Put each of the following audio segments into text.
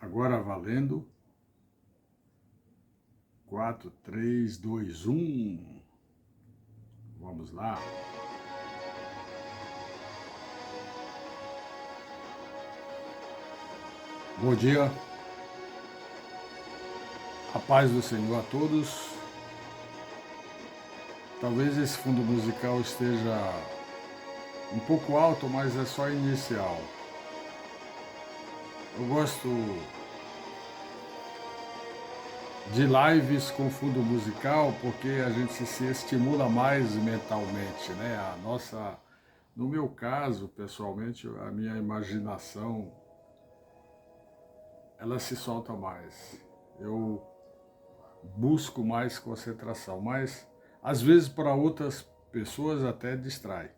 Agora valendo. 4, 3, 2, 1. Vamos lá. Bom dia. A paz do Senhor a todos. Talvez esse fundo musical esteja um pouco alto, mas é só inicial. Eu gosto de lives com fundo musical porque a gente se estimula mais mentalmente, né? No meu caso, pessoalmente, a minha imaginação, ela se solta mais. Eu busco mais concentração, mas às vezes para outras pessoas até distrai.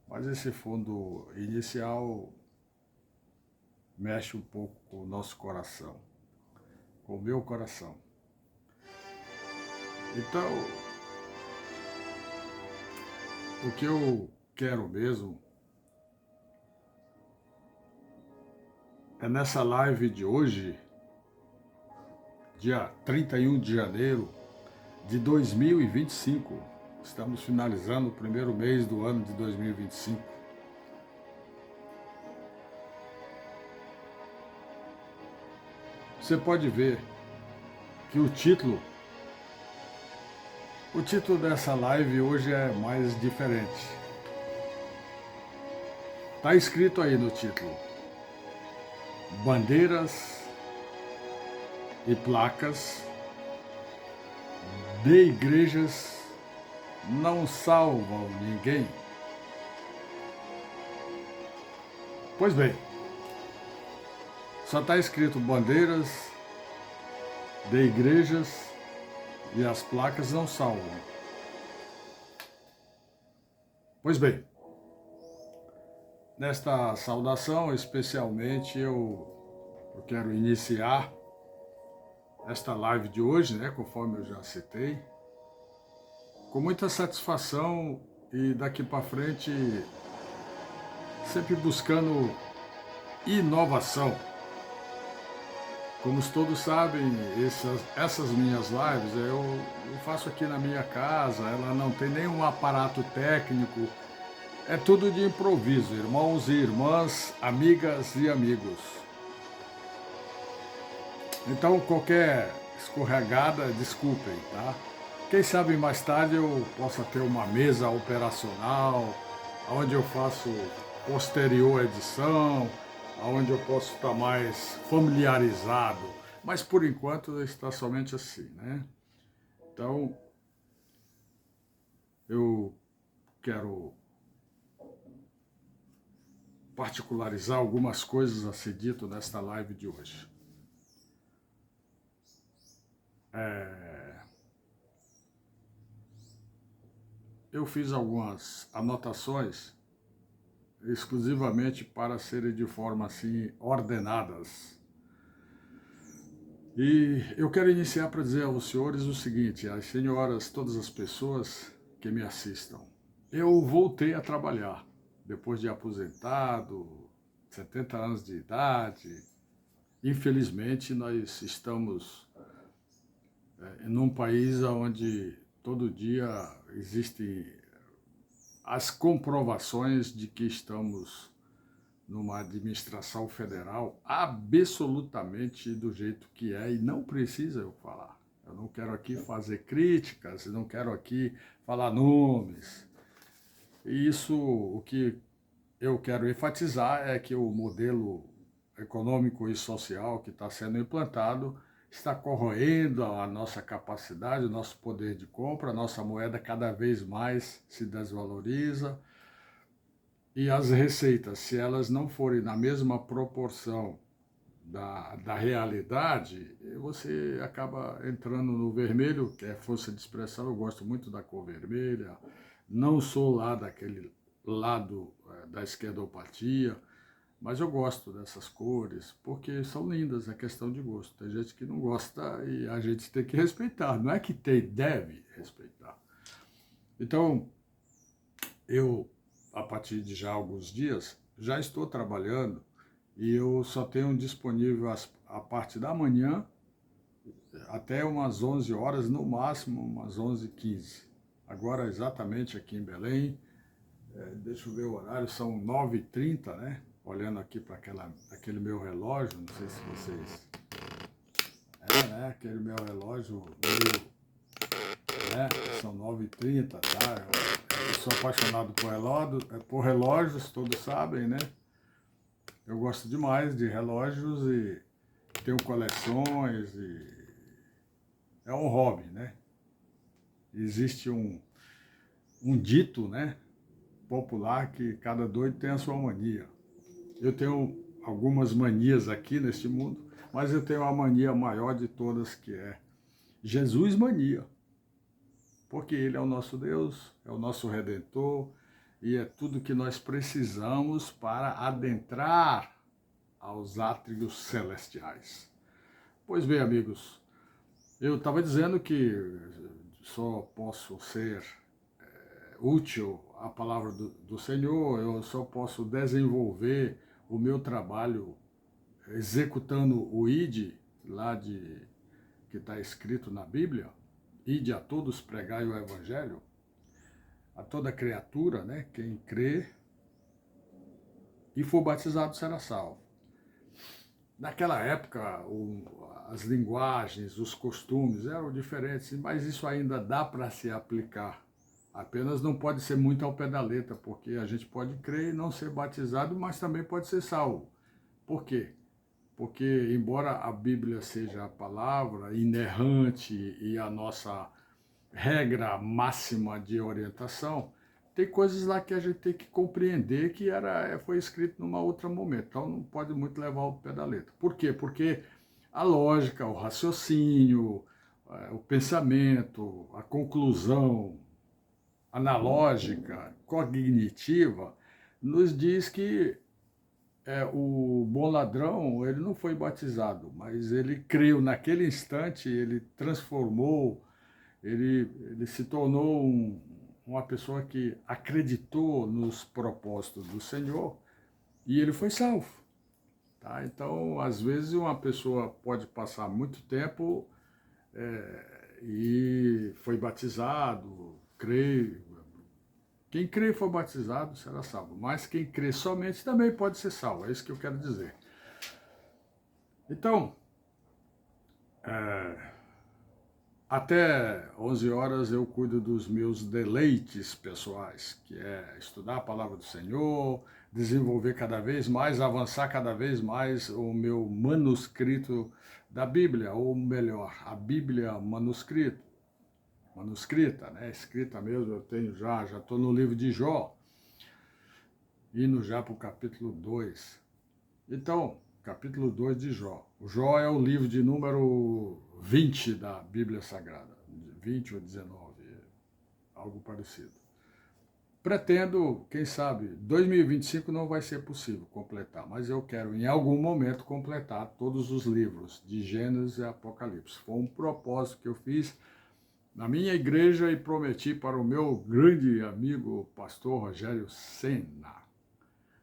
Mas esse fundo inicial mexe um pouco com o nosso coração, com o meu coração. Então, o que eu quero mesmo é nessa live de hoje, dia 31 de janeiro de 2025. Estamos finalizando o primeiro mês do ano de 2025. Você pode ver que o título dessa live hoje é mais diferente. Está escrito aí no título: bandeiras e placas de igrejas não salvam ninguém. Pois bem, só está escrito bandeiras de igrejas e as placas não salvam. Pois bem, nesta saudação, especialmente, eu quero iniciar esta live de hoje, né, conforme eu já citei, com muita satisfação e daqui para frente sempre buscando inovação. Como todos sabem, essas minhas lives eu faço aqui na minha casa, ela não tem nenhum aparato técnico, é tudo de improviso, irmãos e irmãs, amigas e amigos. Então qualquer escorregada, desculpem, tá? Quem sabe mais tarde eu possa ter uma mesa operacional, onde eu faço posterior edição, onde eu posso estar mais familiarizado, mas por enquanto está somente assim, né? Então, eu quero particularizar algumas coisas a ser dito nesta live de hoje. Eu fiz algumas anotações exclusivamente para serem de forma assim ordenadas. E eu quero iniciar para dizer aos senhores o seguinte, às senhoras, todas as pessoas que me assistam. Eu voltei a trabalhar, depois de aposentado, 70 anos de idade. Infelizmente, nós estamos num país onde todo dia existem as comprovações de que estamos numa administração federal absolutamente do jeito que é, e não precisa eu falar. Eu não quero aqui fazer críticas, não quero aqui falar nomes. E isso, o que eu quero enfatizar é que o modelo econômico e social que está sendo implantado está corroendo a nossa capacidade, o nosso poder de compra, a nossa moeda cada vez mais se desvaloriza. E as receitas, se elas não forem na mesma proporção da realidade, você acaba entrando no vermelho, que é força de expressão. Eu gosto muito da cor vermelha, não sou lá daquele lado da esquerdopatia, mas eu gosto dessas cores, porque são lindas, é questão de gosto. Tem gente que não gosta e a gente tem que respeitar, não é que deve respeitar. Então, eu, a partir de já alguns dias, já estou trabalhando e eu só tenho disponível a parte da manhã até umas 11 horas, no máximo umas 11h15. Agora, exatamente aqui em Belém, deixa eu ver o horário, são 9h30, né? Olhando aqui para aquele meu relógio, não sei se vocês... né? Aquele meu relógio meio... São 9h30, tá? Eu sou apaixonado por relógios, todos sabem, né? Eu gosto demais de relógios e tenho coleções e é um hobby, né? Existe um dito, né, popular que cada doido tem a sua mania. Eu tenho algumas manias aqui neste mundo, mas eu tenho a mania maior de todas, que é Jesus mania. Porque Ele é o nosso Deus, é o nosso Redentor, e é tudo que nós precisamos para adentrar aos átrios celestiais. Pois bem, amigos, eu estava dizendo que só posso ser útil à palavra do Senhor, eu só posso desenvolver o meu trabalho executando o ID, que está escrito na Bíblia, ide a todos pregai o Evangelho, a toda criatura, né? Quem crê e for batizado será salvo. Naquela época, as linguagens, os costumes eram diferentes, mas isso ainda dá para se aplicar. Apenas não pode ser muito ao pé da letra, porque a gente pode crer e não ser batizado, mas também pode ser salvo. Por quê? Porque, embora a Bíblia seja a palavra inerrante e a nossa regra máxima de orientação, tem coisas lá que a gente tem que compreender que foi escrito numa outra momento, então não pode muito levar ao pé da letra. Por quê? Porque a lógica, o raciocínio, o pensamento, a conclusão analógica, cognitiva, nos diz que o bom ladrão, ele não foi batizado, mas ele creu naquele instante, ele transformou, ele se tornou uma pessoa que acreditou nos propósitos do Senhor e ele foi salvo. Tá? Então, às vezes, uma pessoa pode passar muito tempo e foi batizado, crê. Quem crê e for batizado será salvo, mas quem crê somente também pode ser salvo, é isso que eu quero dizer. Então, até 11 horas eu cuido dos meus deleites pessoais, que é estudar a palavra do Senhor, desenvolver cada vez mais, avançar cada vez mais o meu manuscrito da Bíblia, ou melhor, a Bíblia manuscrita, né? Escrita mesmo, eu tenho já estou no livro de Jó, indo já para o capítulo 2. Então, capítulo 2 de Jó. O Jó é o livro de número 20 da Bíblia Sagrada, 20 ou 19, algo parecido. Pretendo, quem sabe, 2025 não vai ser possível completar, mas eu quero em algum momento completar todos os livros de Gênesis e Apocalipse. Foi um propósito que eu fiz na minha igreja e prometi para o meu grande amigo pastor Rogério Senna.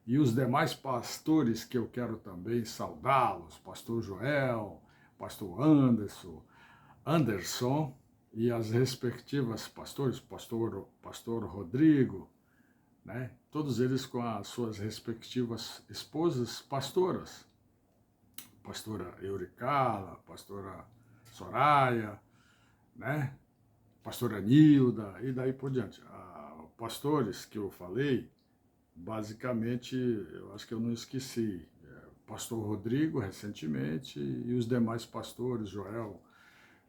E os demais pastores que eu quero também saudá-los, pastor Joel, pastor Anderson e as respectivas pastores, pastor Rodrigo, né? Todos eles com as suas respectivas esposas pastoras, pastora Euricala, pastora Soraya, né? Pastora Nilda e daí por diante. Pastores que eu falei, basicamente, eu acho que eu não esqueci, pastor Rodrigo, recentemente, e os demais pastores, Joel,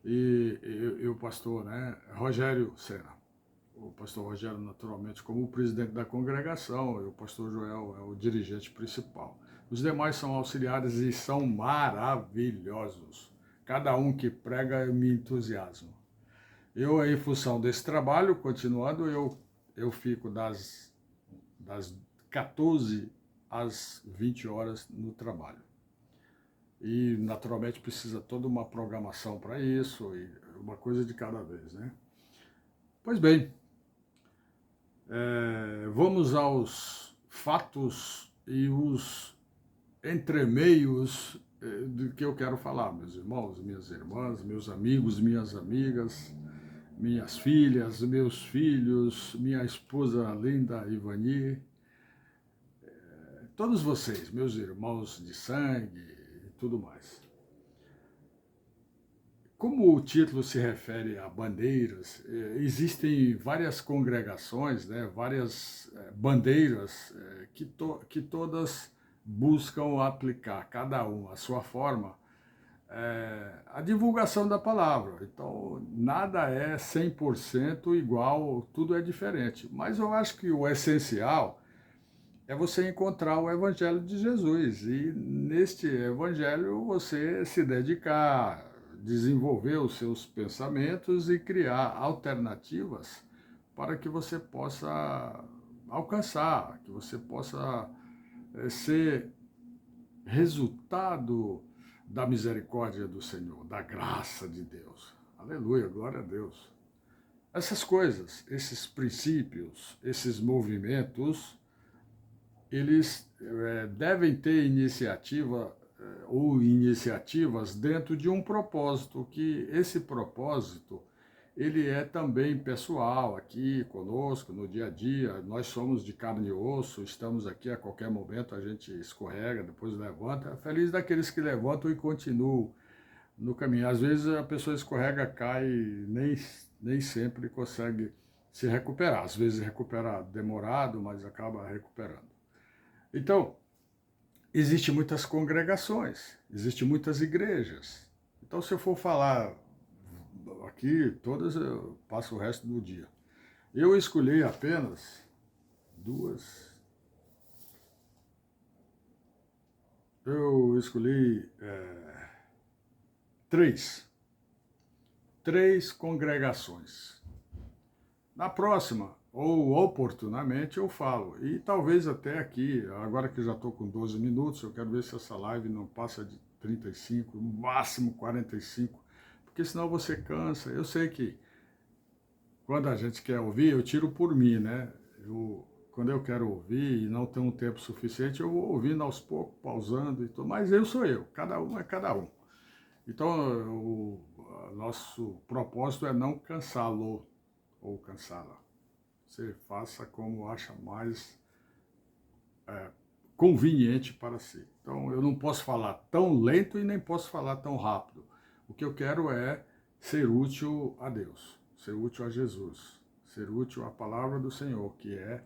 e o pastor, né, Rogério Senna. O pastor Rogério, naturalmente, como o presidente da congregação, e o pastor Joel é o dirigente principal. Os demais são auxiliares e são maravilhosos. Cada um que prega, eu me entusiasmo. Eu, em função desse trabalho, continuando, eu fico das 14 às 20 horas no trabalho. E, naturalmente, precisa toda uma programação para isso, e uma coisa de cada vez, né? Pois bem, vamos aos fatos e os entremeios do que eu quero falar, meus irmãos, minhas irmãs, meus amigos, minhas amigas, minhas filhas, meus filhos, minha esposa linda Ivani, todos vocês, meus irmãos de sangue e tudo mais. Como o título se refere a bandeiras, existem várias congregações, né, várias bandeiras que todas buscam aplicar, cada uma a sua forma, a divulgação da palavra. Então, nada é 100% igual, tudo é diferente. Mas eu acho que o essencial é você encontrar o Evangelho de Jesus. E neste Evangelho você se dedicar, desenvolver os seus pensamentos e criar alternativas para que você possa alcançar, que você possa ser resultado da misericórdia do Senhor, da graça de Deus. Aleluia, glória a Deus. Essas coisas, esses princípios, esses movimentos, eles devem ter iniciativa ou iniciativas dentro de um propósito, que esse propósito ele é também pessoal aqui conosco, no dia a dia. Nós somos de carne e osso, estamos aqui a qualquer momento, a gente escorrega, depois levanta. Feliz daqueles que levantam e continuam no caminho. Às vezes a pessoa escorrega, cai e nem sempre consegue se recuperar. Às vezes recupera demorado, mas acaba recuperando. Então, existem muitas congregações, existem muitas igrejas. Então, se eu for falar aqui, todas eu passo o resto do dia. Eu escolhi apenas duas. Eu escolhi três congregações. Na próxima, ou oportunamente, eu falo. E talvez até aqui, agora que eu já estou com 12 minutos, eu quero ver se essa live não passa de 35, no máximo 45, porque senão você cansa. Eu sei que quando a gente quer ouvir, eu tiro por mim, né? Quando eu quero ouvir e não tenho um tempo suficiente, eu vou ouvindo aos poucos, pausando e tudo. Mas eu sou eu, cada um é cada um. Então, o nosso propósito é não cansá-lo ou cansá-la. Você faça como acha mais conveniente para si. Então, eu não posso falar tão lento e nem posso falar tão rápido. O que eu quero é ser útil a Deus, ser útil a Jesus, ser útil à palavra do Senhor, que é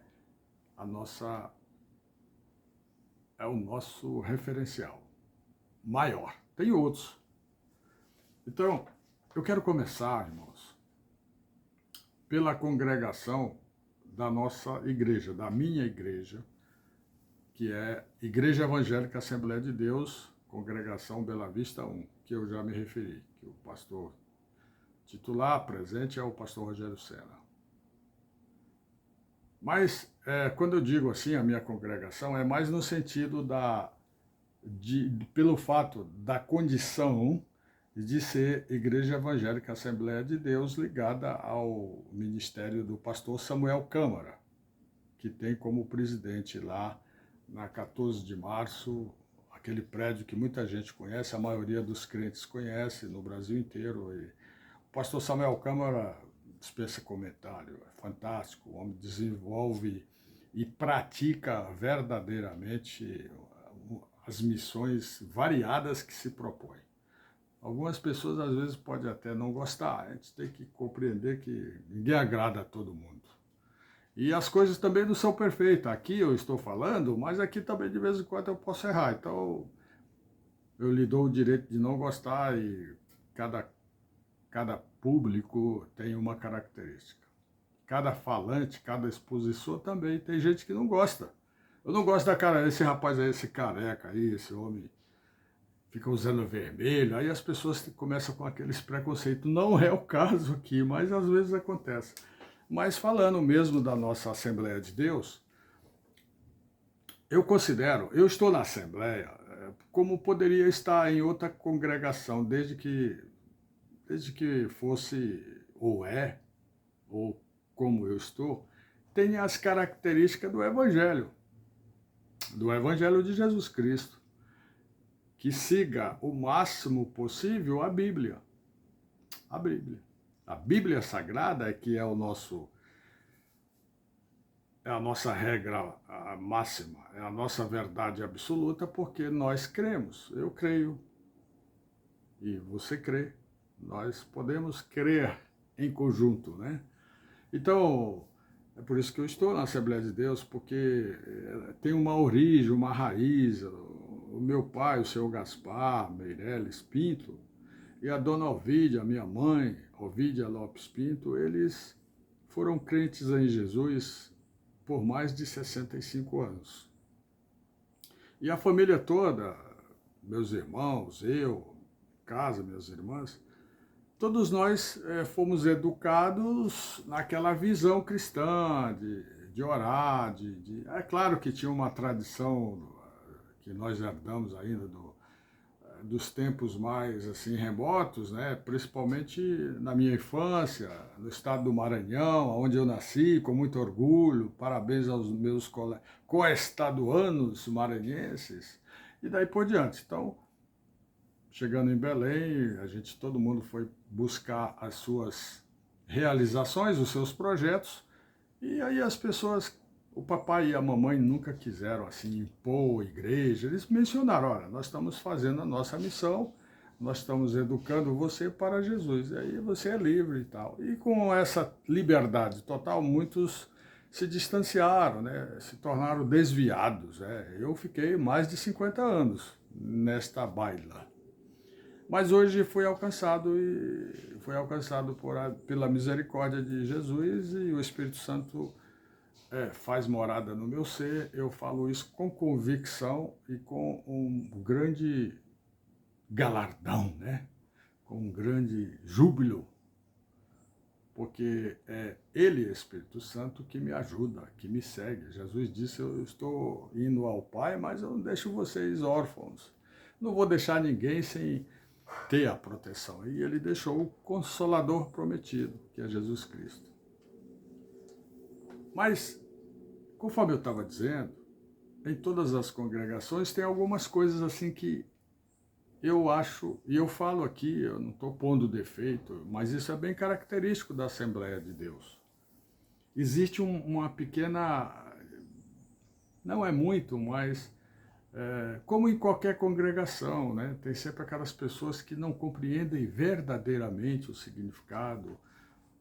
o nosso referencial maior. Tem outros. Então, eu quero começar, irmãos, pela congregação da nossa igreja, da minha igreja, que é Igreja Evangélica Assembleia de Deus, Congregação Bela Vista 1, que eu já me referi, que o pastor titular presente é o pastor Rogério Sena. Mas, quando eu digo assim, a minha congregação, é mais no sentido pelo fato da condição de ser Igreja Evangélica Assembleia de Deus ligada ao ministério do pastor Samuel Câmara, que tem como presidente lá na 14 de março, aquele prédio que muita gente conhece, a maioria dos crentes conhece no Brasil inteiro. E o pastor Samuel Câmara dispensa comentário, é fantástico, o homem desenvolve e pratica verdadeiramente as missões variadas que se propõe. Algumas pessoas às vezes podem até não gostar, a gente tem que compreender que ninguém agrada a todo mundo. E as coisas também não são perfeitas. Aqui eu estou falando, mas aqui também de vez em quando eu posso errar. Então eu lhe dou o direito de não gostar e cada público tem uma característica. Cada falante, cada expositor também tem gente que não gosta. Eu não gosto da cara, esse rapaz aí, esse careca aí, esse homem fica usando vermelho, aí as pessoas começam com aqueles preconceitos. Não é o caso aqui, mas às vezes acontece. Mas falando mesmo da nossa Assembleia de Deus, eu estou na Assembleia como poderia estar em outra congregação, desde que fosse, ou como eu estou, tem as características do Evangelho de Jesus Cristo. que siga o máximo possível a Bíblia. A Bíblia. A Bíblia Sagrada é que é a nossa regra máxima, é a nossa verdade absoluta, porque nós cremos. Eu creio e você crê. Nós podemos crer em conjunto, né? Então, é por isso que eu estou na Assembleia de Deus, porque tem uma origem, uma raiz. O meu pai, o senhor Gaspar Meireles Pinto, e a dona Ovídia, minha mãe, Ovídia Lopes Pinto, eles foram crentes em Jesus por mais de 65 anos. E a família toda, meus irmãos, eu, casa, minhas irmãs, todos nós fomos educados naquela visão cristã de orar, É claro que tinha uma tradição que nós herdamos ainda dos tempos mais assim remotos, né? Principalmente na minha infância, no estado do Maranhão, onde eu nasci, com muito orgulho. Parabéns aos meus coestaduanos maranhenses e daí por diante. Então, chegando em Belém, todo mundo foi buscar as suas realizações, os seus projetos, e aí as pessoas, o papai e a mamãe nunca quiseram assim impor a igreja, eles mencionaram, olha, nós estamos fazendo a nossa missão, nós estamos educando você para Jesus, e aí você é livre e tal. E com essa liberdade total, muitos se distanciaram, né? Se tornaram desviados. Eu fiquei mais de 50 anos nesta baila. Mas hoje fui alcançado pela misericórdia de Jesus e o Espírito Santo faz morada no meu ser. Eu falo isso com convicção e com um grande galardão, né? Com um grande júbilo, porque é Ele, Espírito Santo, que me ajuda, que me segue. Jesus disse, eu estou indo ao Pai, mas eu não deixo vocês órfãos. Não vou deixar ninguém sem ter a proteção. E ele deixou o Consolador prometido, que é Jesus Cristo. Mas, conforme eu estava dizendo, em todas as congregações tem algumas coisas assim que eu acho, e eu falo aqui, eu não estou pondo defeito, mas isso é bem característico da Assembleia de Deus. Existe uma pequena, não é muito, mas como em qualquer congregação, né, tem sempre aquelas pessoas que não compreendem verdadeiramente o significado,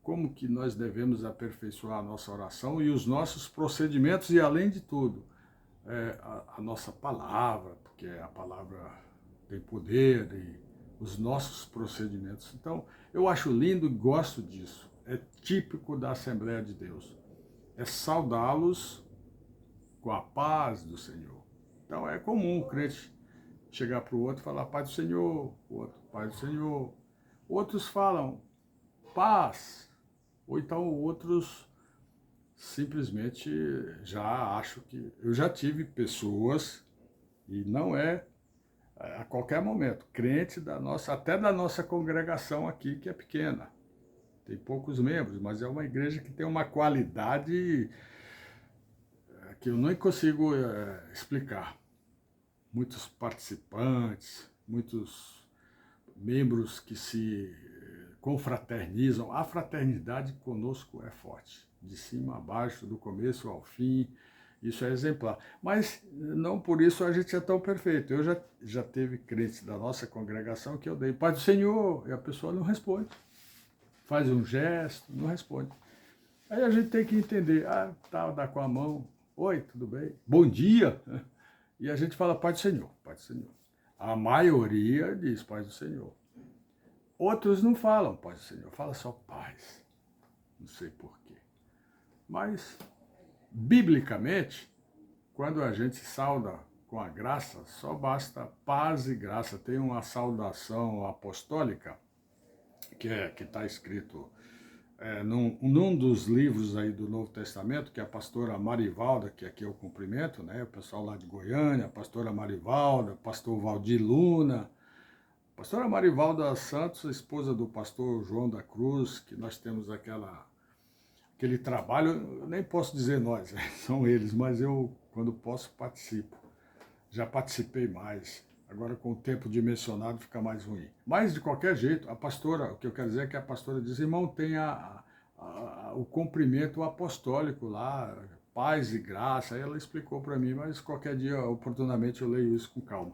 como que nós devemos aperfeiçoar a nossa oração e os nossos procedimentos e, além de tudo, a nossa palavra, porque a palavra tem poder e os nossos procedimentos. Então, eu acho lindo e gosto disso. É típico da Assembleia de Deus. É saudá-los com a paz do Senhor. Então, é comum o crente chegar para o outro e falar paz do Senhor, o outro, paz do Senhor. Outros falam paz, ou então outros simplesmente já acho que... Eu já tive pessoas, e não é a qualquer momento, crente até da nossa congregação aqui, que é pequena. Tem poucos membros, mas é uma igreja que tem uma qualidade que eu nem consigo explicar. Muitos participantes, muitos membros que se confraternizam. A fraternidade conosco é forte, de cima a baixo, do começo ao fim. Isso é exemplar. Mas não por isso a gente é tão perfeito. Eu já teve crentes da nossa congregação que eu dei paz do Senhor, e a pessoa não responde. Faz um gesto, não responde. Aí a gente tem que entender, dá com a mão, oi, tudo bem? Bom dia! E a gente fala paz do Senhor, paz do Senhor. A maioria diz paz do Senhor. Outros não falam paz do Senhor, fala só paz. Não sei porquê. Mas, biblicamente, quando a gente sauda com a graça, só basta paz e graça. Tem uma saudação apostólica que está escrito num dos livros aí do Novo Testamento, que é a pastora Marivalda, que aqui eu cumprimento, né? O pessoal lá de Goiânia, a pastora Marivalda, pastor Valdir Luna, pastora Marivalda Santos, esposa do pastor João da Cruz, que nós temos aquele trabalho, eu nem posso dizer nós, são eles, mas eu, quando posso, participo. Já participei mais. Agora, com o tempo dimensionado, fica mais ruim. Mas, de qualquer jeito, a pastora, o que eu quero dizer é que a pastora diz, irmão, tem o cumprimento apostólico lá, paz e graça. Aí ela explicou para mim, mas qualquer dia, oportunamente, eu leio isso com calma.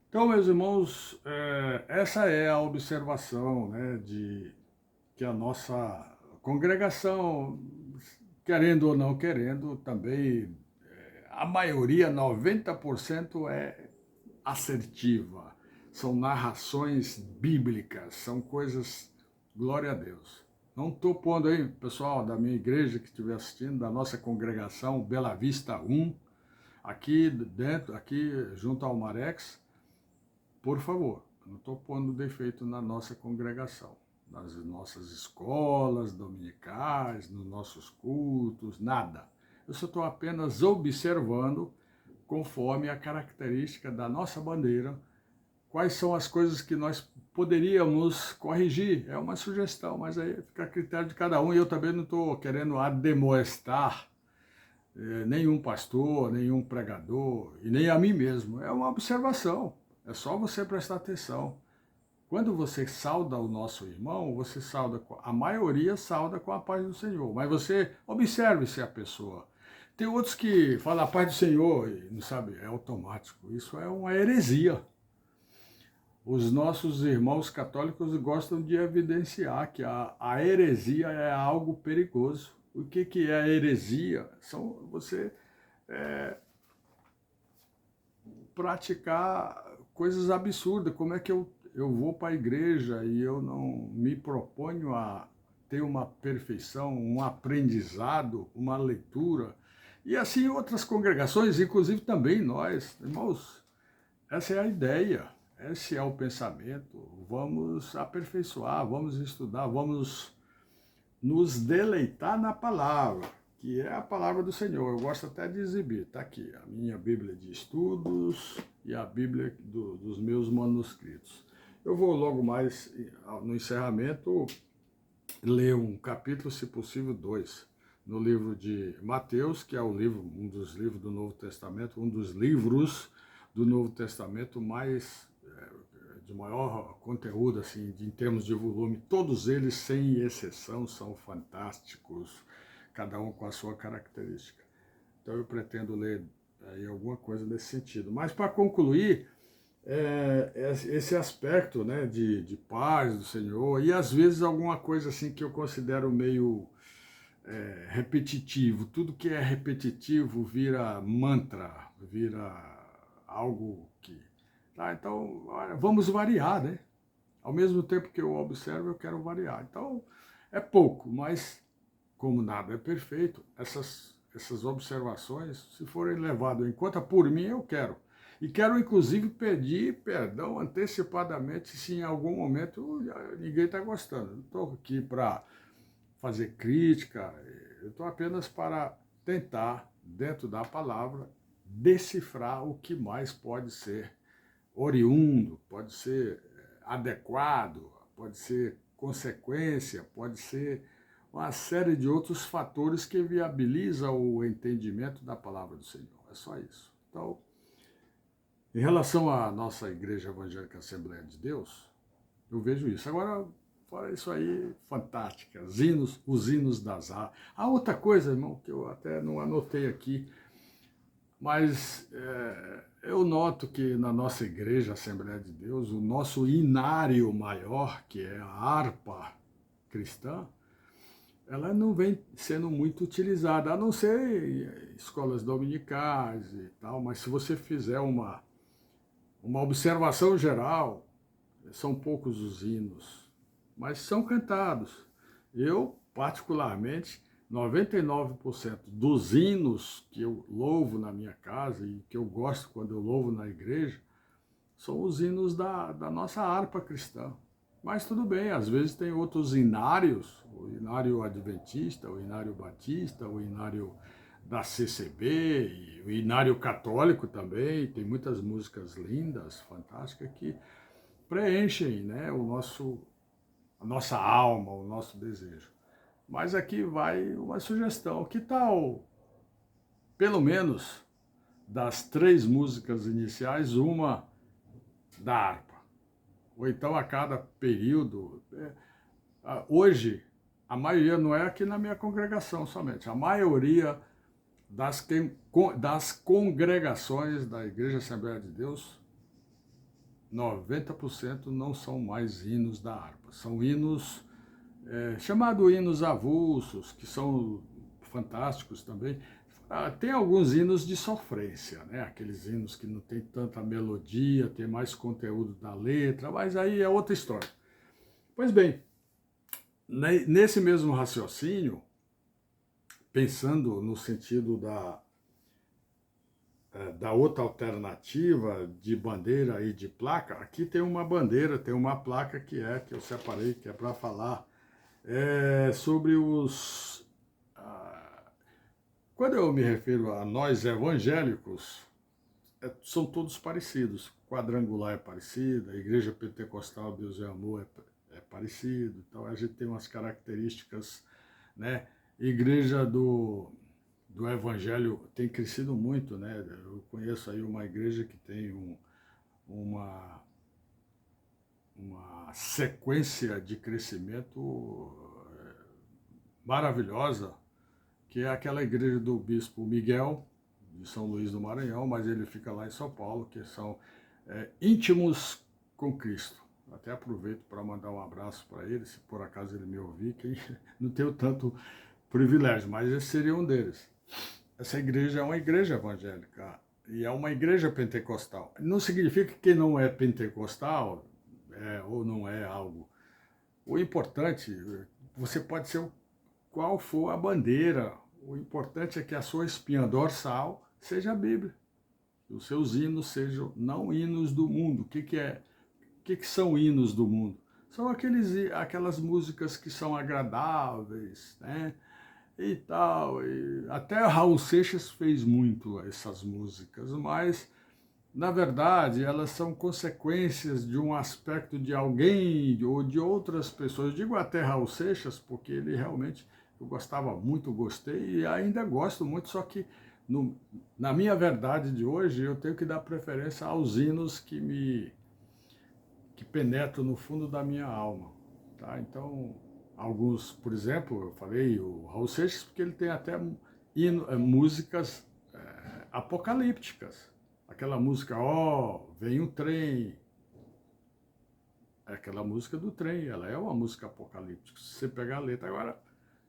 Então, meus irmãos, essa é a observação, né, de que a nossa congregação, querendo ou não querendo, também, a maioria, 90% é assertiva. São narrações bíblicas, são coisas, glória a Deus. Não estou pondo aí, pessoal da minha igreja que estiver assistindo, da nossa congregação Bela Vista 1, aqui dentro, aqui junto ao Marex, por favor, não estou pondo defeito na nossa congregação, nas nossas escolas dominicais, nos nossos cultos, nada. Eu só estou apenas observando, conforme a característica da nossa bandeira, quais são as coisas que nós poderíamos corrigir. É uma sugestão, mas aí fica a critério de cada um, e eu também não estou querendo admoestar nenhum pastor, nenhum pregador, e nem a mim mesmo. É uma observação. É só você prestar atenção. Quando você sauda o nosso irmão, você sauda, a maioria sauda com a paz do Senhor. Mas você observe se a pessoa. Tem outros que falam a paz do Senhor e não sabe, é automático. Isso é uma heresia. Os nossos irmãos católicos gostam de evidenciar que a heresia é algo perigoso. O que é a heresia? São você praticar coisas absurdas. Como é que eu vou para a igreja e eu não me proponho a ter uma perfeição, um aprendizado, uma leitura? E assim outras congregações, inclusive também nós, irmãos, essa é a ideia, esse é o pensamento. Vamos aperfeiçoar, vamos estudar, vamos nos deleitar na palavra, que é a palavra do Senhor. Eu gosto até de exibir, está aqui, a minha Bíblia de estudos e a Bíblia dos meus manuscritos. Eu vou logo mais, no encerramento, ler um capítulo, se possível, 2, no livro de Mateus, que é o livro, um dos livros do Novo Testamento, um dos livros do Novo Testamento mais de maior conteúdo, assim, em termos de volume. Todos eles, sem exceção, são fantásticos, cada um com a sua característica. Então eu pretendo ler aí alguma coisa nesse sentido. Mas para concluir, esse aspecto, né, de paz do Senhor, e às vezes alguma coisa assim que eu considero meio repetitivo. Tudo que é repetitivo vira mantra, vira algo que... Tá, então, vamos variar, né? Ao mesmo tempo que eu observo, eu quero variar. Então, é pouco, mas como nada é perfeito, essas observações, se forem levadas em conta por mim, eu quero. E quero, inclusive, pedir perdão antecipadamente se em algum momento ninguém está gostando. Não estou aqui para fazer crítica, eu estou apenas para tentar, dentro da palavra, decifrar o que mais pode ser oriundo, pode ser adequado, pode ser consequência, pode ser uma série de outros fatores que viabilizam o entendimento da palavra do Senhor. É só isso. Então, em relação à nossa Igreja Evangélica Assembleia de Deus, eu vejo isso. Agora, fora isso aí, fantástica. Os hinos das harpas. Há outra coisa, irmão, que eu até não anotei aqui, mas eu noto que na nossa Igreja Assembleia de Deus, o nosso inário maior, que é a harpa cristã, ela não vem sendo muito utilizada, a não ser em escolas dominicais e tal, mas se você fizer uma observação geral, são poucos os hinos, mas são cantados. Eu, particularmente, 99% dos hinos que eu louvo na minha casa e que eu gosto quando eu louvo na igreja, são os hinos da nossa harpa cristã. Mas tudo bem, às vezes tem outros inários, o inário adventista, o inário batista, o inário da CCB, e o inário católico também, tem muitas músicas lindas, fantásticas, que preenchem, né, a nossa alma, o nosso desejo. Mas aqui vai uma sugestão. Que tal, pelo menos, das 3 músicas iniciais, uma da harpa. Ou então a cada período. Hoje, a maioria, não é aqui na minha congregação somente, a maioria das congregações da Igreja Assembleia de Deus, 90% não são mais hinos da harpa, são hinos chamados hinos avulsos, que são fantásticos também. Tem alguns hinos de sofrência, né? Aqueles hinos que não tem tanta melodia, tem mais conteúdo da letra, mas aí é outra história. Pois bem, nesse mesmo raciocínio, pensando no sentido da outra alternativa de bandeira e de placa, aqui tem uma bandeira, tem uma placa que eu separei, que é para falar sobre os... Quando eu me refiro a nós evangélicos, são todos parecidos. Quadrangular é parecido, a Igreja Pentecostal Deus é Amor é parecido, então a gente tem umas características, né? Igreja do Evangelho tem crescido muito, né? Eu conheço aí uma igreja que tem uma sequência de crescimento maravilhosa, que é aquela igreja do Bispo Miguel, de São Luís do Maranhão, mas ele fica lá em São Paulo, que são íntimos com Cristo. Até aproveito para mandar um abraço para ele, se por acaso ele me ouvir, que não tenho tanto privilégio, mas esse seria um deles. Essa igreja é uma igreja evangélica e é uma igreja pentecostal. Não significa que não é pentecostal ou não é algo. O importante, você pode ser qual for a bandeira, o importante é que a sua espinha dorsal seja a Bíblia. Os seus hinos sejam não hinos do mundo. O que são hinos do mundo? São aquelas músicas que são agradáveis, né? E tal. E até Raul Seixas fez muito essas músicas, mas, na verdade, elas são consequências de um aspecto de alguém ou de outras pessoas. Eu digo até Raul Seixas, porque ele realmente, eu gostava muito, gostei e ainda gosto muito, só que na minha verdade de hoje, eu tenho que dar preferência aos hinos que penetram no fundo da minha alma. Tá? Então, alguns, por exemplo, eu falei o Raul Seixas, porque ele tem até músicas apocalípticas. Aquela música, vem um trem. É aquela música do trem, ela é uma música apocalíptica. Se você pegar a letra, agora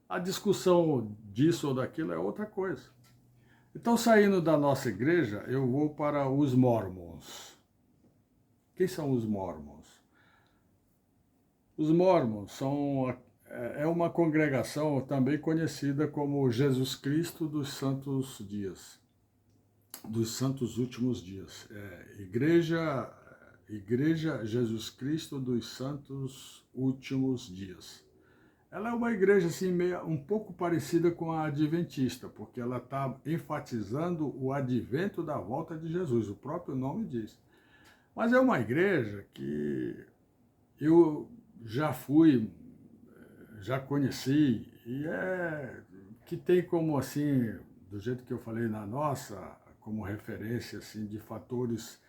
a discussão disso ou daquilo é outra coisa. Então, saindo da nossa igreja, eu vou para os Mormons. Quem são os Mormons? Os Mormons é uma congregação também conhecida como Jesus Cristo dos Santos Dias, dos Santos Últimos Dias. Igreja Jesus Cristo dos Santos Últimos Dias. Ela é uma igreja assim, um pouco parecida com a adventista, porque ela está enfatizando o advento da volta de Jesus, o próprio nome diz. Mas é uma igreja que eu já fui, já conheci, e que tem como assim, do jeito que eu falei na nossa, como referência assim, de fatores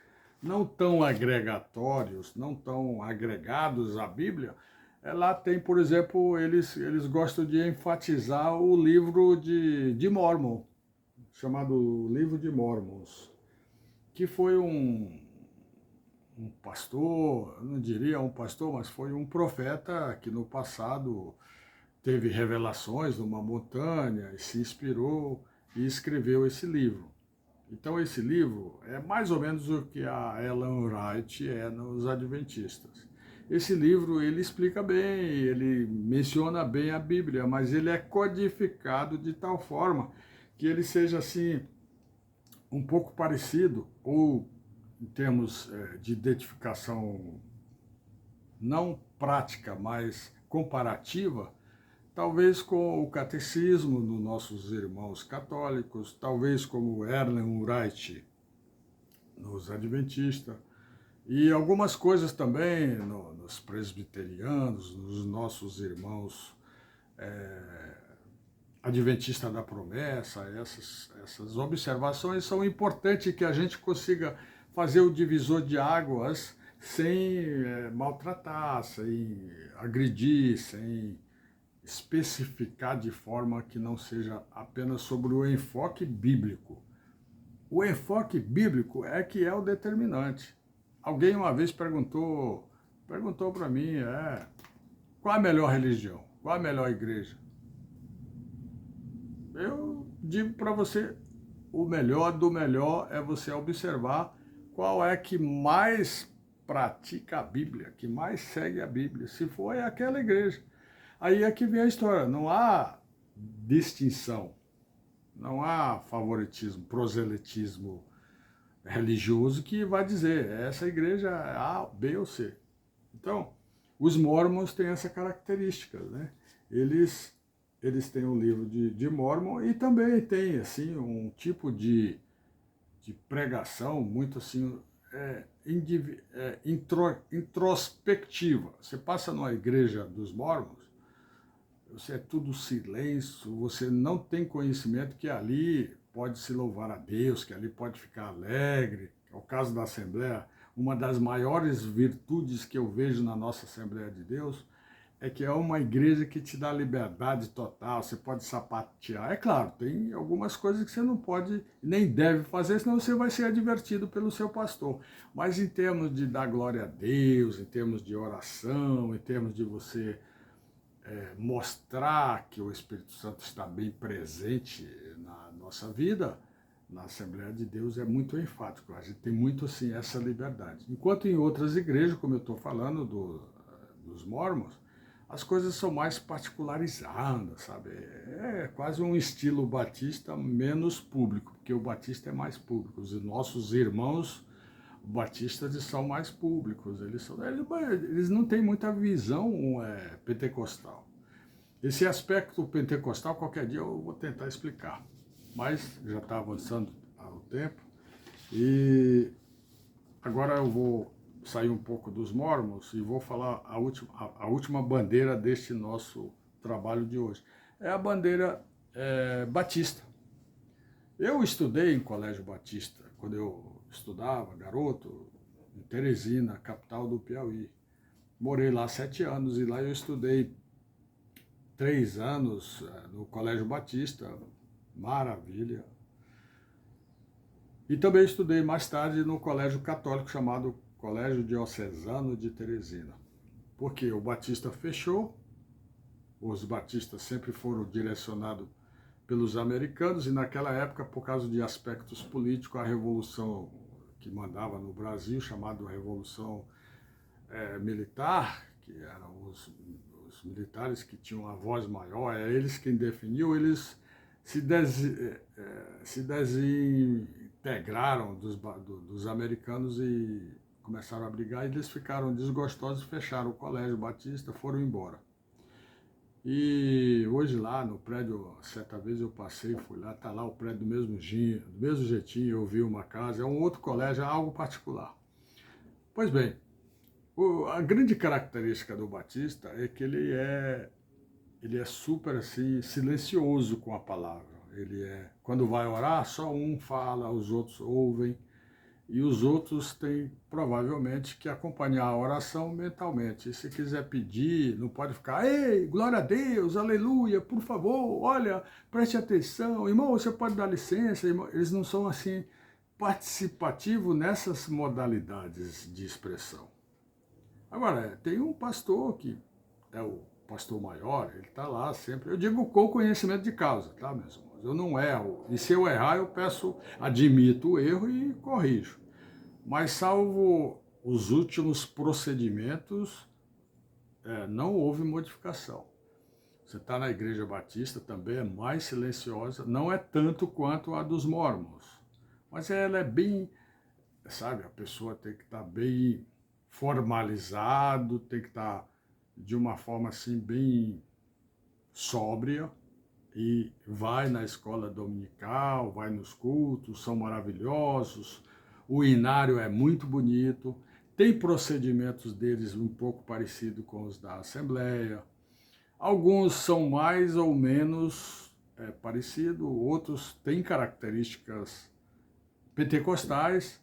não tão agregatórios, não tão agregados à Bíblia. Lá tem, por exemplo, eles gostam de enfatizar o livro de Mormon, chamado Livro de Mormons, que foi um pastor, não diria um pastor, mas foi um profeta que no passado teve revelações numa montanha e se inspirou e escreveu esse livro. Então esse livro é mais ou menos o que a Ellen White é nos Adventistas. Esse livro ele explica bem, ele menciona bem a Bíblia, mas ele é codificado de tal forma que ele seja assim um pouco parecido, ou em termos de identificação não prática, mas comparativa, talvez com o catecismo dos nossos irmãos católicos, talvez como Ellen White nos adventistas, e algumas coisas também nos presbiterianos, nos nossos irmãos adventistas da promessa. Essas observações são importantes que a gente consiga fazer o divisor de águas sem maltratar, sem agredir, sem especificar de forma que não seja apenas sobre o enfoque bíblico. O enfoque bíblico é que é o determinante. Alguém uma vez perguntou para mim, qual a melhor religião? Qual a melhor igreja? Eu digo para você, o melhor do melhor é você observar qual é que mais pratica a Bíblia, que mais segue a Bíblia. Se for, é aquela igreja. Aí é que vem a história, não há distinção, não há favoritismo, proselitismo religioso que vai dizer essa igreja é A, B ou C. Então, os mormons têm essa característica, né? Eles têm o livro de Mormon e também tem assim um tipo de pregação muito assim introspectiva. Você passa numa igreja dos Mormons, você é tudo silêncio, você não tem conhecimento que ali pode se louvar a Deus, que ali pode ficar alegre. É o caso da Assembleia, uma das maiores virtudes que eu vejo na nossa Assembleia de Deus é que é uma igreja que te dá liberdade total, você pode sapatear. É claro, tem algumas coisas que você não pode nem deve fazer, senão você vai ser advertido pelo seu pastor. Mas em termos de dar glória a Deus, em termos de oração, em termos de você mostrar que o Espírito Santo está bem presente na nossa vida, na Assembleia de Deus é muito enfático. A gente tem muito assim essa liberdade. Enquanto em outras igrejas, como eu estou falando dos mormons, as coisas são mais particularizadas, sabe? É quase um estilo batista menos público, porque o batista é mais público. Os nossos irmãos batistas são mais públicos, eles não têm muita visão pentecostal. Esse aspecto pentecostal, qualquer dia eu vou tentar explicar, mas já está avançando o tempo e agora eu vou sair um pouco dos mormons e vou falar a última bandeira deste nosso trabalho de hoje. É a bandeira batista. Eu estudei em colégio batista, quando eu estudava, garoto, em Teresina, capital do Piauí. Morei lá 7 anos e lá eu estudei 3 anos no colégio batista, maravilha. E também estudei mais tarde no colégio católico chamado Colégio Diocesano de Teresina. Porque o batista fechou, os batistas sempre foram direcionados pelos americanos e naquela época, por causa de aspectos políticos, a revolução que mandava no Brasil, chamada Revolução Militar, que eram os militares que tinham a voz maior, é eles quem definiu, eles se desintegraram dos americanos e começaram a brigar, e eles ficaram desgostosos, fecharam o colégio batista, foram embora. E hoje lá no prédio, certa vez eu passei, fui lá, está lá o prédio do mesmo jeitinho, eu vi uma casa, é um outro colégio, é algo particular. Pois bem, a grande característica do batista é que ele é super assim, silencioso com a palavra. Quando vai orar, só um fala, os outros ouvem, e os outros têm provavelmente que acompanhar a oração mentalmente. E se quiser pedir, não pode ficar, ei, glória a Deus, aleluia, por favor, olha, preste atenção, irmão, você pode dar licença, irmão. Eles não são assim participativos nessas modalidades de expressão. Agora, tem um pastor que é o pastor maior, ele está lá sempre, eu digo com conhecimento de causa, tá, meus irmãos? Eu não erro, e se eu errar eu admito o erro e corrijo. Mas salvo os últimos procedimentos, não houve modificação. Você está na Igreja Batista, também é mais silenciosa, não é tanto quanto a dos mormons, mas ela é bem, sabe, a pessoa tem que estar bem formalizado, tem que estar de uma forma assim bem sóbria, e vai na escola dominical, vai nos cultos, são maravilhosos, o inário é muito bonito, tem procedimentos deles um pouco parecido com os da Assembleia, alguns são mais ou menos parecidos, outros têm características pentecostais,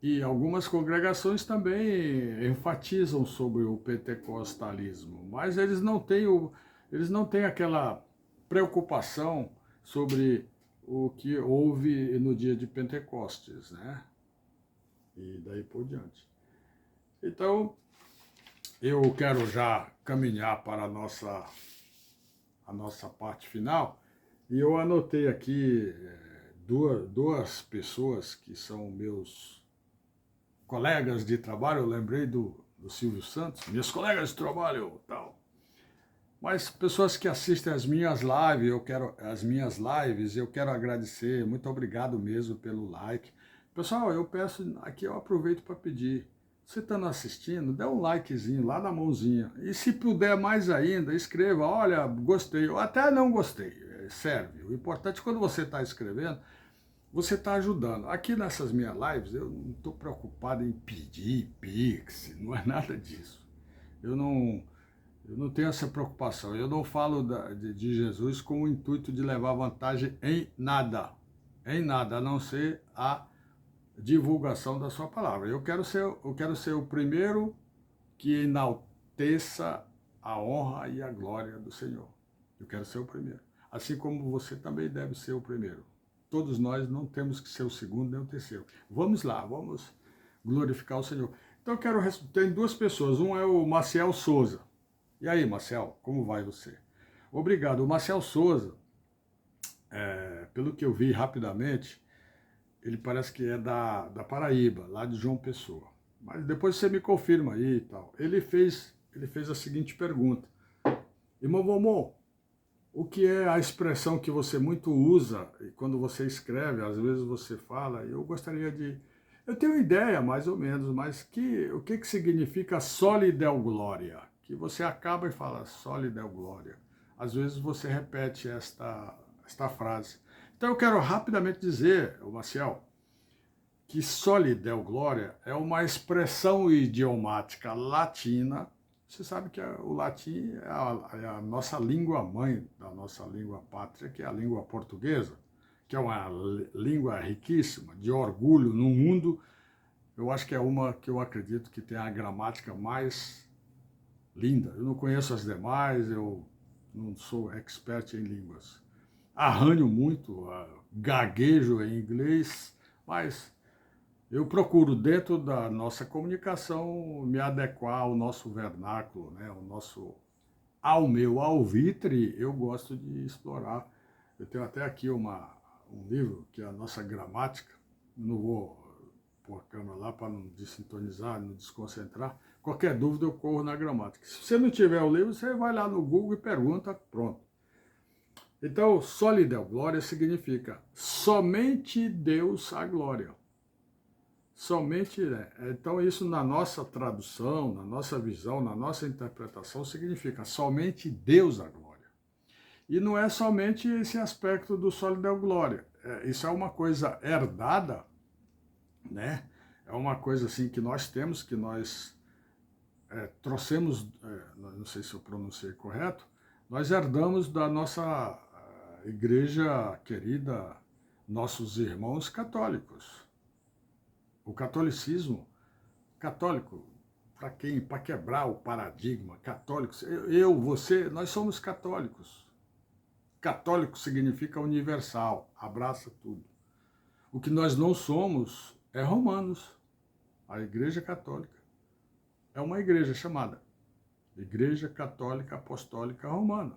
E algumas congregações também enfatizam sobre o pentecostalismo, mas eles não têm aquela preocupação sobre o que houve no dia de Pentecostes, né? E daí por diante. Então, eu quero já caminhar para a nossa parte final, e eu anotei aqui duas pessoas que são meus colegas de trabalho. Eu lembrei do Silvio Santos, meus colegas de trabalho, tal. Mas pessoas que assistem as minhas lives, eu quero agradecer, muito obrigado mesmo pelo like. Pessoal, eu peço, aqui eu aproveito para pedir, você está assistindo, dê um likezinho lá na mãozinha. E se puder mais ainda, escreva, olha, gostei, ou até não gostei, serve. O importante é quando você está escrevendo, você está ajudando. Aqui nessas minhas lives, eu não estou preocupado em pedir Pix, não é nada disso. Eu não tenho essa preocupação. Eu não falo de Jesus com o intuito de levar vantagem em nada, a não ser a divulgação da sua palavra. Eu quero ser o primeiro que enalteça a honra e a glória do Senhor. Eu quero ser o primeiro. Assim como você também deve ser o primeiro. Todos nós não temos que ser o segundo nem o terceiro. Vamos lá, vamos glorificar o Senhor. Então eu quero... Tem duas pessoas. Um é o Maciel Souza. E aí, Marcel, como vai você? Obrigado. O Marcel Souza, pelo que eu vi rapidamente, ele parece que é da Paraíba, lá de João Pessoa. Mas depois você me confirma aí e tal. Ele fez a seguinte pergunta. Irmão Momô, o que é a expressão que você muito usa e quando você escreve, às vezes você fala, eu gostaria de... Eu tenho ideia, mais ou menos, mas o que significa soli deo gloria? Que você acaba e fala soli deo gloria. Às vezes você repete esta frase. Então eu quero rapidamente dizer, Maciel, que soli deo gloria é uma expressão idiomática latina. Você sabe que o latim é a nossa língua mãe, da nossa língua pátria, que é a língua portuguesa, que é uma língua riquíssima, de orgulho no mundo. Eu acho que é uma que eu acredito que tem a gramática mais linda. Eu não conheço as demais, eu não sou expert em línguas. Arranho muito, gaguejo em inglês, mas eu procuro, dentro da nossa comunicação, me adequar ao nosso vernáculo, né? Ao meu alvitre, eu gosto de explorar. Eu tenho até aqui um livro, que é a nossa gramática. Não vou pôr a câmera lá para não desintonizar, não desconcentrar. Qualquer dúvida eu corro na gramática. Se você não tiver o livro, você vai lá no Google e pergunta, pronto. Então, soli deo gloria significa somente Deus a glória. Somente, né? Então isso na nossa tradução, na nossa visão, na nossa interpretação, significa somente Deus a glória. E não é somente esse aspecto do soli deo gloria. Isso é uma coisa herdada, né? É uma coisa assim que nós temos, que nós trouxemos, não sei se eu pronunciei correto, nós herdamos da nossa igreja querida, nossos irmãos católicos. O catolicismo, católico, para quem? Para quebrar o paradigma, católicos, você, nós somos católicos. Católico significa universal, abraça tudo. O que nós não somos é romanos. A Igreja Católica é uma igreja chamada Igreja Católica Apostólica Romana.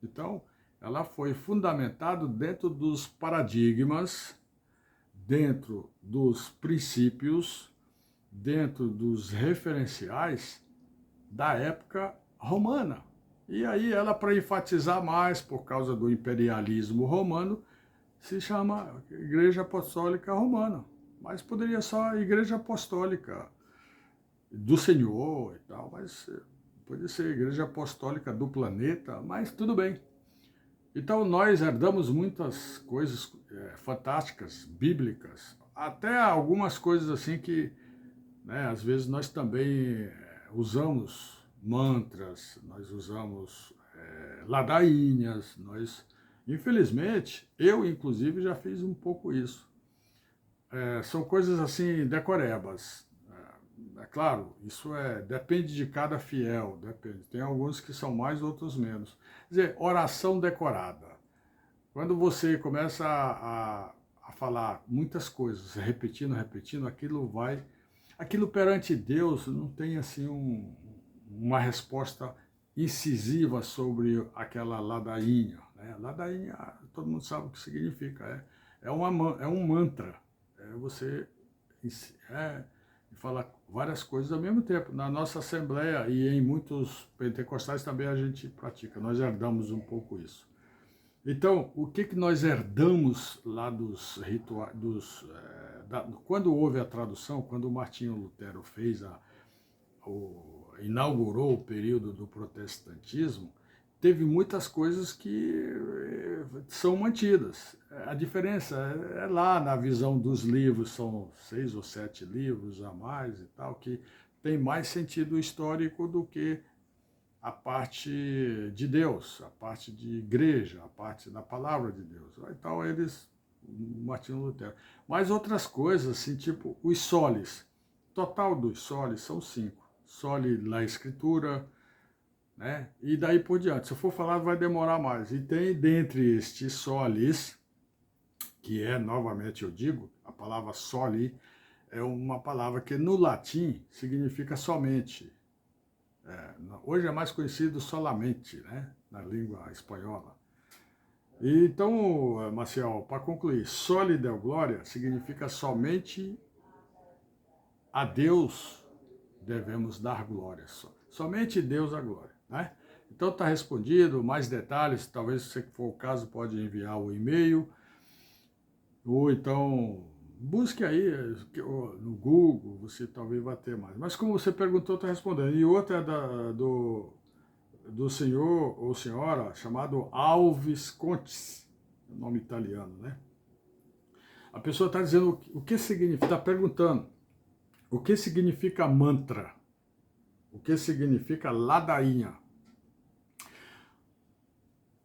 Então, ela foi fundamentada dentro dos paradigmas, dentro dos princípios, dentro dos referenciais da época romana. E aí ela, para enfatizar mais, por causa do imperialismo romano, se chama Igreja Apostólica Romana. Mas poderia só Igreja Apostólica do Senhor e tal, mas poderia ser Igreja Apostólica do planeta, mas tudo bem. Então nós herdamos muitas coisas fantásticas, bíblicas, até algumas coisas assim que, né, às vezes nós também usamos mantras, nós usamos ladainhas, infelizmente, eu inclusive já fiz um pouco isso. são coisas assim decorebas. É claro, isso depende de cada fiel, depende. Tem alguns que são mais, outros menos. Quer dizer, oração decorada. Quando você começa a falar muitas coisas, repetindo, repetindo, aquilo perante Deus não tem assim uma resposta incisiva sobre aquela ladainha, né? Ladainha, todo mundo sabe o que significa, é um mantra, você fala várias coisas ao mesmo tempo. Na nossa Assembleia e em muitos pentecostais também a gente pratica, nós herdamos um pouco isso. Então, o que nós herdamos lá dos rituais, quando houve a tradução, quando o Martinho Lutero inaugurou o período do protestantismo, teve muitas coisas que são mantidas. A diferença é lá na visão dos livros, são 6 ou 7 livros a mais e tal, que tem mais sentido histórico do que a parte de Deus, a parte de igreja, a parte da palavra de Deus. Então Martinho Lutero. Mas outras coisas, assim, tipo os soles. Total dos soles são 5. Sole na escritura, né? E daí por diante. Se eu for falar, vai demorar mais. E tem dentre estes soles, que novamente eu digo, a palavra soli é uma palavra que no latim significa somente. Hoje é mais conhecido solamente, né, na língua espanhola. E então, Maciel, para concluir, soli Deo Glória significa somente a Deus devemos dar glória. Somente Deus a glória, né? Então está respondido, mais detalhes, talvez se for o caso pode enviar o e-mail, ou então busque aí no Google, você talvez vai ter mais. Mas como você perguntou, está respondendo. E outra é do senhor ou senhora chamado Alves Contes, nome italiano, né? A pessoa está dizendo o que significa, está perguntando o que significa mantra, o que significa ladainha.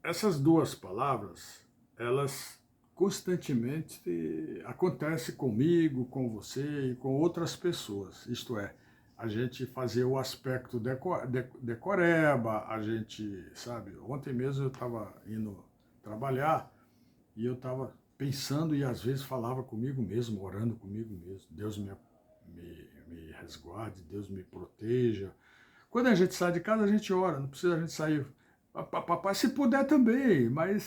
Essas duas palavras, elas constantemente acontecem comigo, com você e com outras pessoas. Isto é, a gente fazer o aspecto decoreba, a gente, sabe, ontem mesmo eu estava indo trabalhar e eu estava pensando e às vezes falava comigo mesmo, orando comigo mesmo. Deus me resguarde, Deus me proteja. Quando a gente sai de casa, a gente ora, não precisa a gente sair. Papai, se puder também, mas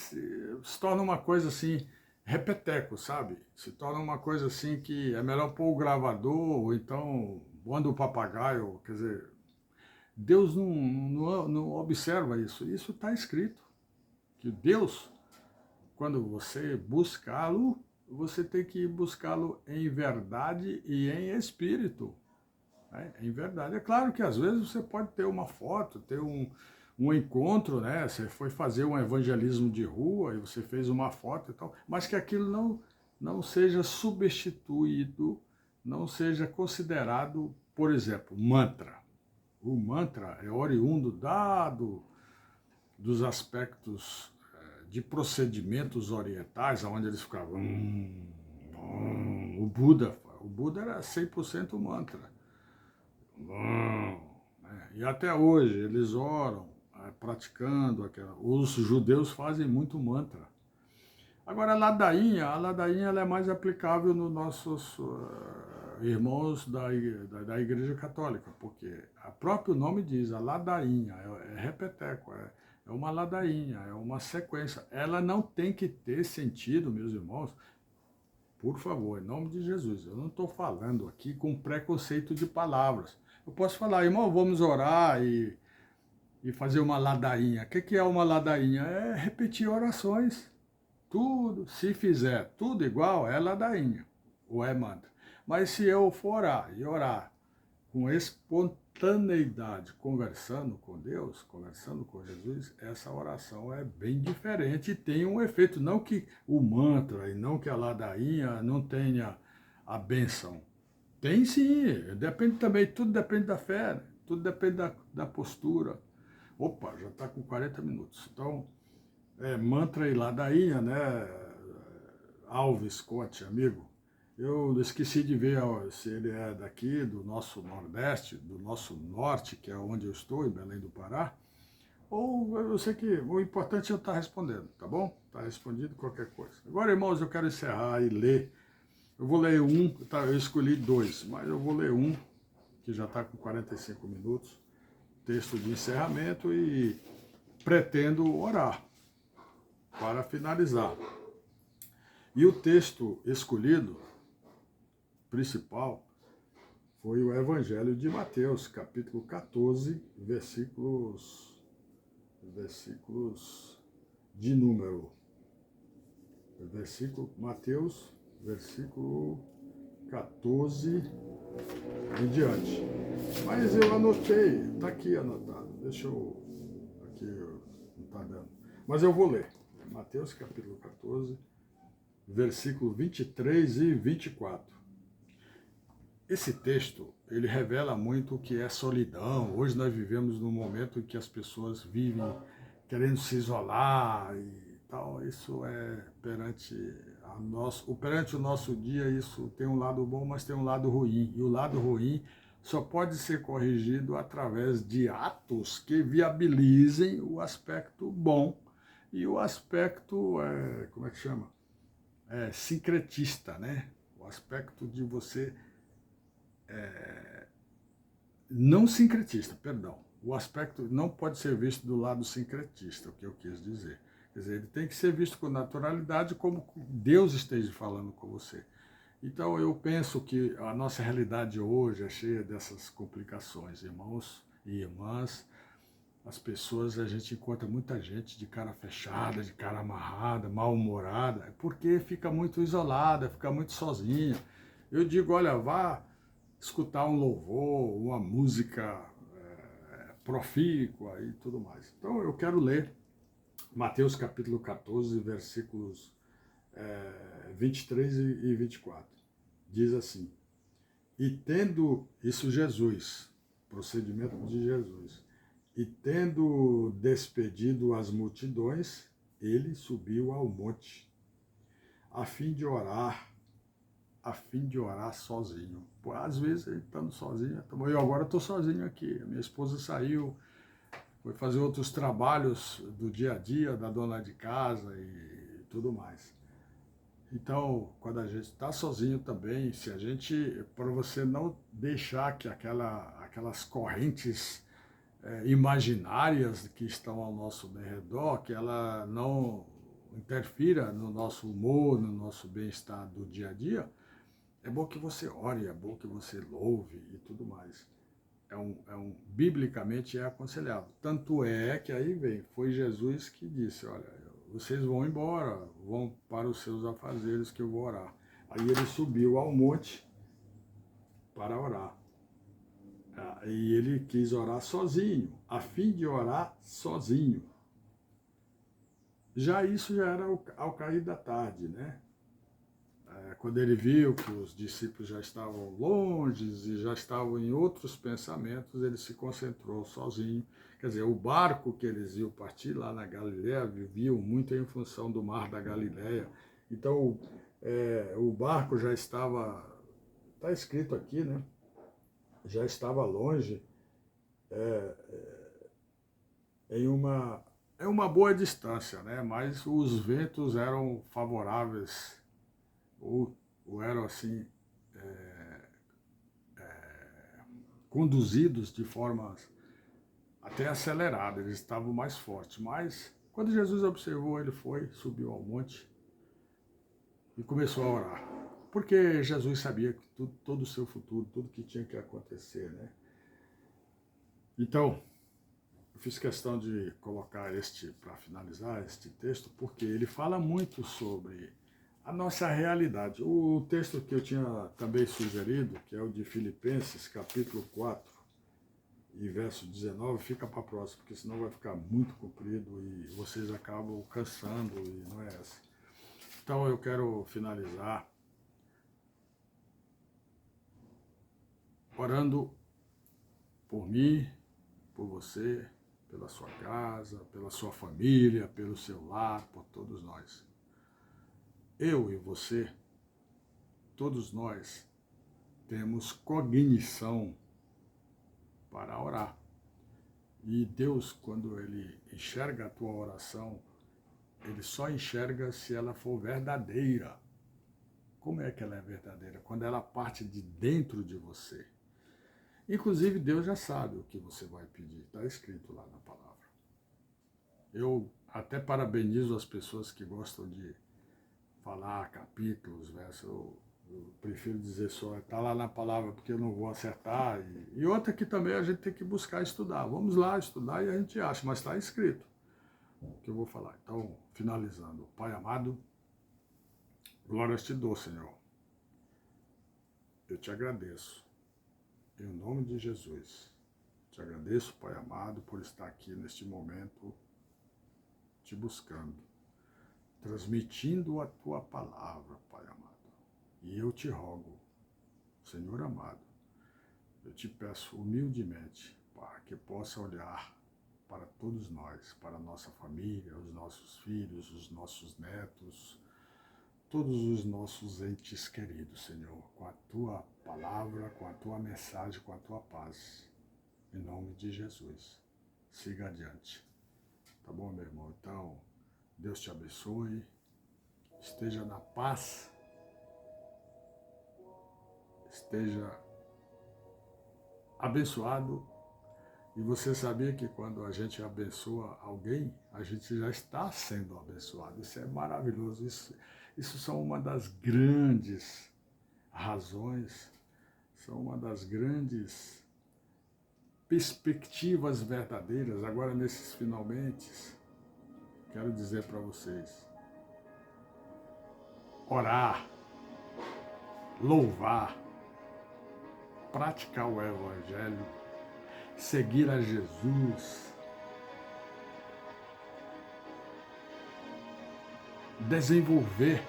se torna uma coisa assim, repeteco, sabe? Se torna uma coisa assim que é melhor pôr o gravador, ou então manda o papagaio, quer dizer, Deus não observa isso. Isso está escrito, que Deus, quando você buscá-lo, você tem que buscá-lo em verdade e em espírito. Em verdade. É claro que às vezes você pode ter uma foto, ter um encontro, né? Você foi fazer um evangelismo de rua e você fez uma foto e tal, mas que aquilo não seja substituído, não seja considerado, por exemplo, mantra. O mantra é oriundo dos aspectos de procedimentos orientais, onde eles ficavam. O Buda era 100% mantra. E até hoje eles oram, praticando aquela. Os judeus fazem muito mantra. Agora a ladainha ela é mais aplicável nos nossos irmãos da Igreja Católica, porque o próprio nome diz, a ladainha, repeteco, é uma ladainha, é uma sequência. Ela não tem que ter sentido, meus irmãos, por favor, em nome de Jesus, eu não estou falando aqui com preconceito de palavras. Eu posso falar, irmão, vamos orar e fazer uma ladainha. O que é uma ladainha? É repetir orações. Tudo, se fizer tudo igual, é ladainha, ou é mantra. Mas se eu for orar e orar com espontaneidade, conversando com Deus, conversando com Jesus, essa oração é bem diferente e tem um efeito. Não que o mantra e não que a ladainha não tenha a bênção. Tem sim, depende também, tudo depende da fé, né? Tudo depende da postura. Opa, já está com 40 minutos. Então, mantra e ladainha, né? Alves Scott, amigo. Eu esqueci de ver se ele é daqui, do nosso Nordeste, do nosso Norte, que é onde eu estou, em Belém do Pará. Ou eu sei que o importante é eu estar respondendo, tá bom? Está respondido qualquer coisa. Agora, irmãos, eu quero encerrar e ler. Eu vou ler um, tá, eu escolhi dois, mas eu vou ler um, que já está com 45 minutos, texto de encerramento, e pretendo orar para finalizar. E o texto escolhido, principal, foi o Evangelho de Mateus, capítulo 14, versículos de número. Mateus, versículo 14 em diante. Mas eu anotei, está aqui anotado. Deixa eu. Aqui não está dando. Mas eu vou ler. Mateus, capítulo 14, versículo 23 e 24. Esse texto, ele revela muito o que é solidão. Hoje nós vivemos num momento em que as pessoas vivem querendo se isolar e tal. Isso é perante o nosso dia, isso tem um lado bom, mas tem um lado ruim. E o lado ruim só pode ser corrigido através de atos que viabilizem o aspecto bom e o aspecto, como é que chama? Sincretista, né? O aspecto de você não sincretista, perdão. O aspecto não pode ser visto do lado sincretista, o que eu quis dizer. Quer dizer, ele tem que ser visto com naturalidade, como Deus esteja falando com você. Então, eu penso que a nossa realidade hoje é cheia dessas complicações, irmãos e irmãs. As pessoas, a gente encontra muita gente de cara fechada, de cara amarrada, mal-humorada, porque fica muito isolada, fica muito sozinha. Eu digo, olha, vá escutar um louvor, uma música profícua e tudo mais. Então eu quero ler Mateus capítulo 14, versículos 23 e 24. Diz assim: e tendo, isso Jesus, procedimento de Jesus, e tendo despedido as multidões, ele subiu ao monte, a fim de orar sozinho. Pô, às vezes, estando sozinho, eu agora estou sozinho aqui. A minha esposa saiu, foi fazer outros trabalhos do dia a dia, da dona de casa e tudo mais. Então, quando a gente está sozinho também, se a gente, para você não deixar que aquelas correntes imaginárias que estão ao nosso redor, que ela não interfira no nosso humor, no nosso bem-estar do dia a dia, é bom que você ore, é bom que você louve e tudo mais. Biblicamente é aconselhável. Tanto é que aí vem, foi Jesus que disse, olha, vocês vão embora, vão para os seus afazeres que eu vou orar. Aí ele subiu ao monte para orar. E ele quis orar sozinho, a fim de orar sozinho. Isso já era ao cair da tarde, né? Quando ele viu que os discípulos já estavam longe e já estavam em outros pensamentos, ele se concentrou sozinho. Quer dizer, o barco que eles iam partir lá na Galileia, viviam muito em função do mar da Galileia. Então, o barco já estava, está escrito aqui, né? Já estava longe, em uma boa distância, né? Mas os ventos eram favoráveis, ou eram assim, conduzidos de forma até acelerada, eles estavam mais fortes. Mas quando Jesus observou, ele foi, subiu ao monte e começou a orar. Porque Jesus sabia que todo o seu futuro, tudo que tinha que acontecer, né? Então, eu fiz questão de colocar para finalizar este texto, porque ele fala muito sobre a nossa realidade. O texto que eu tinha também sugerido, que é o de Filipenses, capítulo 4, e verso 19, fica para a próxima, porque senão vai ficar muito comprido e vocês acabam cansando, e não é essa. Então eu quero finalizar orando por mim, por você, pela sua casa, pela sua família, pelo seu lar, por todos nós. Eu e você, todos nós temos cognição para orar. E Deus, quando Ele enxerga a tua oração, Ele só enxerga se ela for verdadeira. Como é que ela é verdadeira? Quando ela parte de dentro de você. Inclusive, Deus já sabe o que você vai pedir, está escrito lá na palavra. Eu até parabenizo as pessoas que gostam de falar capítulos, versos. Eu prefiro dizer só, está lá na palavra porque eu não vou acertar. E outra que também a gente tem que buscar estudar. Vamos lá estudar e a gente acha, mas está escrito o que eu vou falar. Então, finalizando. Pai amado, glórias te dou, Senhor. Eu te agradeço. Em nome de Jesus. Te agradeço, Pai amado, por estar aqui neste momento te buscando, transmitindo a tua palavra, Pai amado. E eu te rogo, Senhor amado, eu te peço humildemente para que possa olhar para todos nós, para a nossa família, os nossos filhos, os nossos netos, todos os nossos entes queridos, Senhor, com a tua palavra, com a tua mensagem, com a tua paz. Em nome de Jesus. Siga adiante. Tá bom, meu irmão? Então, Deus te abençoe. Esteja na paz. Esteja abençoado. E você sabia que quando a gente abençoa alguém, a gente já está sendo abençoado. Isso é maravilhoso. Isso são uma das grandes razões, são uma das grandes perspectivas verdadeiras. Agora, nesses finalmente, quero dizer para vocês, orar, louvar, praticar o Evangelho, seguir a Jesus, desenvolver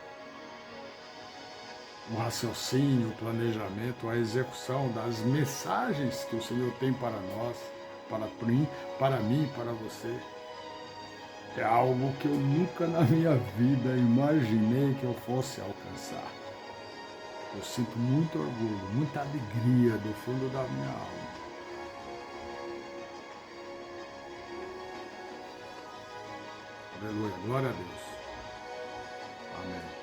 o raciocínio, o planejamento, a execução das mensagens que o Senhor tem para nós, para mim, para você. É algo que eu nunca na minha vida imaginei que eu fosse alcançar. Eu sinto muito orgulho, muita alegria do fundo da minha alma. Aleluia, glória a Deus. Amém.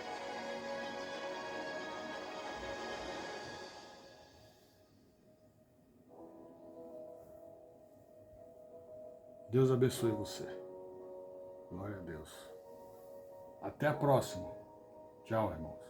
Deus abençoe você. Glória a Deus. Até a próxima. Tchau, irmãos.